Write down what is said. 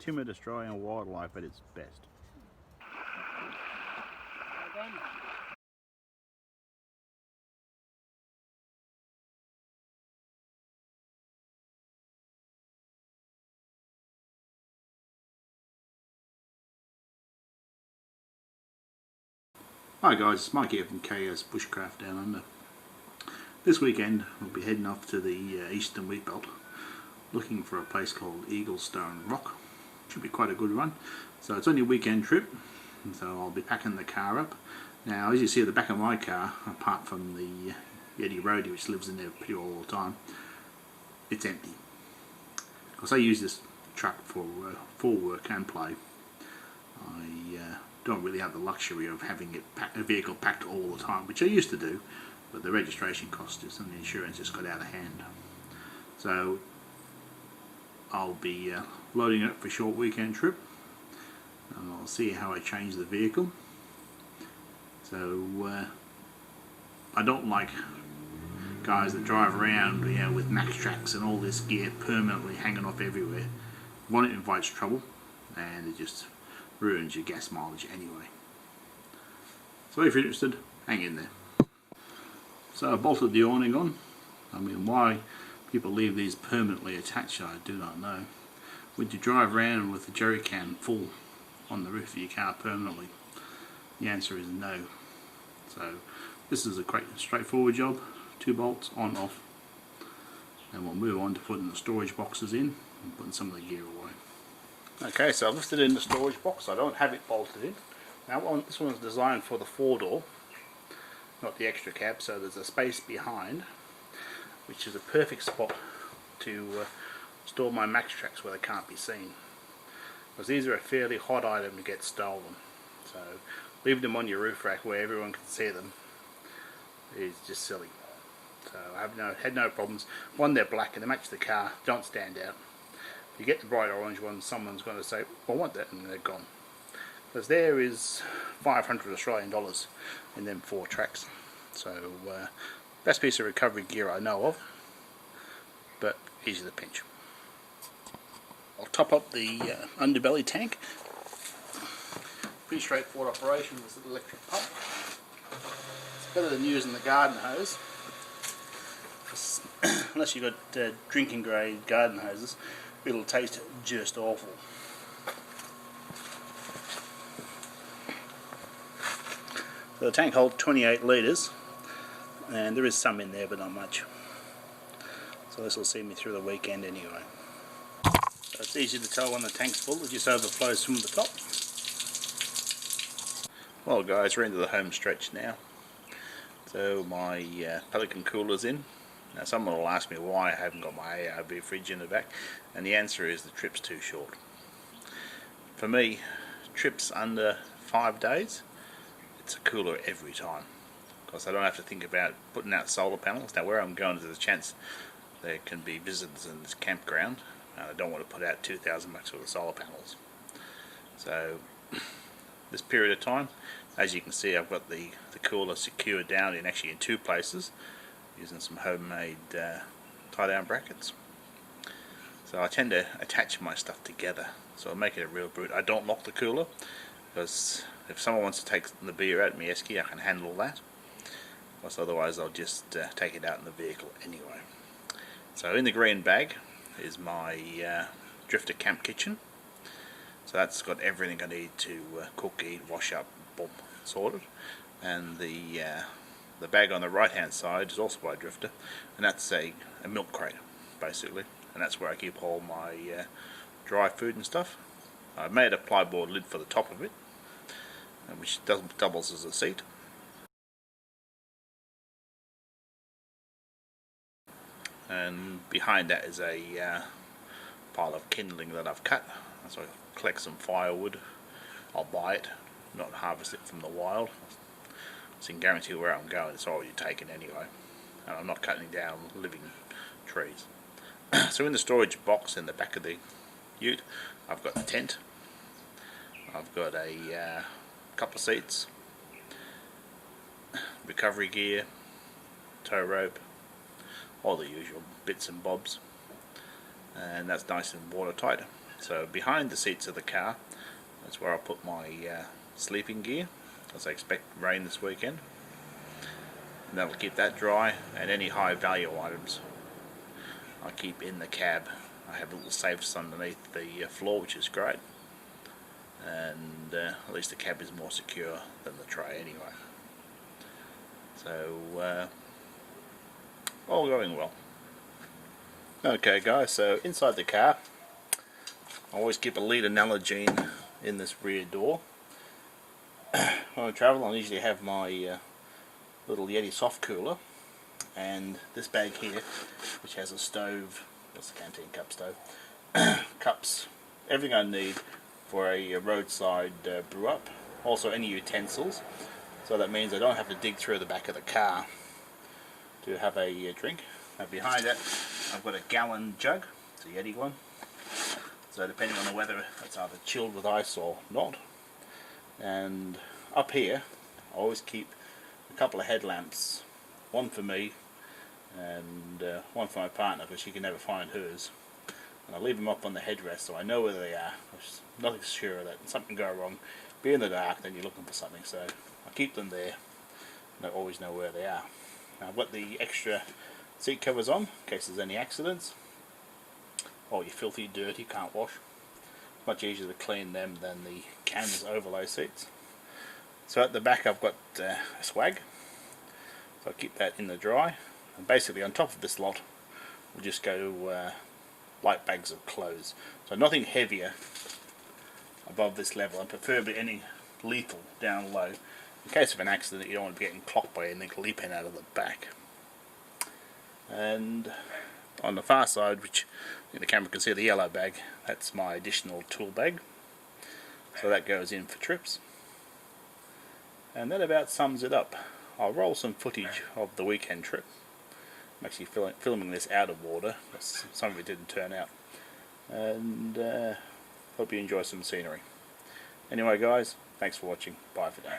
timid Australian wildlife at its best. Hi guys, it's Mike here from KS Bushcraft Down Under. This weekend we'll be heading off to the eastern wheat belt, looking for a place called Eaglestone Rock. Should be quite a good run. So it's only a weekend trip, so I'll be packing the car up. Now as you see at the back of my car, apart from the Yeti Roadie which lives in there pretty all the time, it's empty. Because I use this truck for work and play. I don't really have the luxury of having a vehicle packed all the time, which I used to do, but the registration cost and the insurance just got out of hand. So I'll be loading it for a short weekend trip, and I'll see how I change the vehicle. So I don't like guys that drive around, with max tracks and all this gear permanently hanging off everywhere. One, it invites trouble, and it just ruins your gas mileage anyway. So if you're interested, hang in there. So I bolted the awning on. I mean, why people leave these permanently attached, I do not know. Would you drive around with a jerry can full on the roof of your car permanently? The answer is no. So this is a quite straightforward job. 2 bolts on, off, and we'll move on to putting the storage boxes in and putting some of the gear away. Okay, so I've lifted in the storage box. I don't have it bolted in. Now this one's designed for the 4-door, not the extra cab, so there's a space behind, which is a perfect spot to store my max tracks where they can't be seen. Because these are a fairly hot item to get stolen. So leaving them on your roof rack where everyone can see them is just silly. So I had no problems. One, they're black and they match the car, don't stand out. If you get the bright orange one, someone's going to say, well, I want that, and they're gone. Because there is 500 Australian dollars in them 4 tracks. So best piece of recovery gear I know of, but easy to pinch. I'll top up the underbelly tank. Pretty straightforward operation with an electric pump. It's better than using the garden hose. Unless you've got drinking grade garden hoses, it'll taste just awful. So the tank holds 28 litres, and there is some in there but not much. So this will see me through the weekend anyway. So it's easy to tell when the tank's full, it just overflows from the top. Well guys, we're into the home stretch now. So my Pelican cooler's in. Now someone will ask me why I haven't got my ARB fridge in the back, and the answer is the trip's too short. For me, trips under 5 days, it's a cooler every time, because I don't have to think about putting out solar panels. Now where I'm going, there's a chance there can be visitors in this campground, and I don't want to put out 2,000 bucks worth of solar panels. So this period of time, as you can see, I've got the cooler secured down in 2 places, using some homemade tie-down brackets. So I tend to attach my stuff together, so I make it a real brute. I don't lock the cooler, because if someone wants to take the beer out of my esky, I can handle that. Plus otherwise I'll just take it out in the vehicle anyway. So in the green bag is my drifter camp kitchen. So that's got everything I need to cook, eat, wash up, boom, sorted. And the bag on the right hand side is also by Drifter, and that's a milk crate basically, and that's where I keep all my dry food and stuff. I've made a plyboard lid for the top of it, which doubles as a seat. And behind that is a pile of kindling that I've cut, so I collect some firewood. I'll buy it, not harvest it from the wild. So you can guarantee where I'm going, it's already taken anyway, and I'm not cutting down living trees. So in the storage box in the back of the ute, I've got the tent, I've got a couple of seats, recovery gear, tow rope, all the usual bits and bobs, and that's nice and watertight. So behind the seats of the car, that's where I'll put my sleeping gear, as I expect rain this weekend. And that'll keep that dry, and any high value items I keep in the cab. I have little safes underneath the floor, which is great, and at least the cab is more secure than the tray anyway. So all going well. Okay guys, so inside the car I always keep a litre Nalgene in this rear door. When I travel I usually have my little Yeti soft cooler, and this bag here, which has a stove, that's a canteen cup stove, cups, everything I need for a roadside brew up, also any utensils, so that means I don't have to dig through the back of the car to have a drink. Now behind that I've got a gallon jug, it's a Yeti one, so depending on the weather it's either chilled with ice or not. And up here I always keep a couple of headlamps, one for me and one for my partner, because she can never find hers, and I leave them up on the headrest so I know where they are. I'm not sure of that, something go wrong, be in the dark, then you're looking for something, so I keep them there and I always know where they are. Now I've got the extra seat covers on in case there's any accidents, or you're filthy dirty, can't wash. It's much easier to clean them than the canvas overlay seats. So at the back I've got a swag, so I keep that in the dry, and basically on top of this lot we'll just go light bags of clothes, so nothing heavier above this level, and preferably any lethal down low. In case of an accident you don't want to be getting clocked by anything leaping out of the back. And on the far side, which I think the camera can see the yellow bag, that's my additional tool bag, so that goes in for trips. And that about sums it up. I'll roll some footage of the weekend trip. I'm actually filming this out of water, because some of it didn't turn out, and hope you enjoy some scenery. Anyway guys, thanks for watching, bye for now.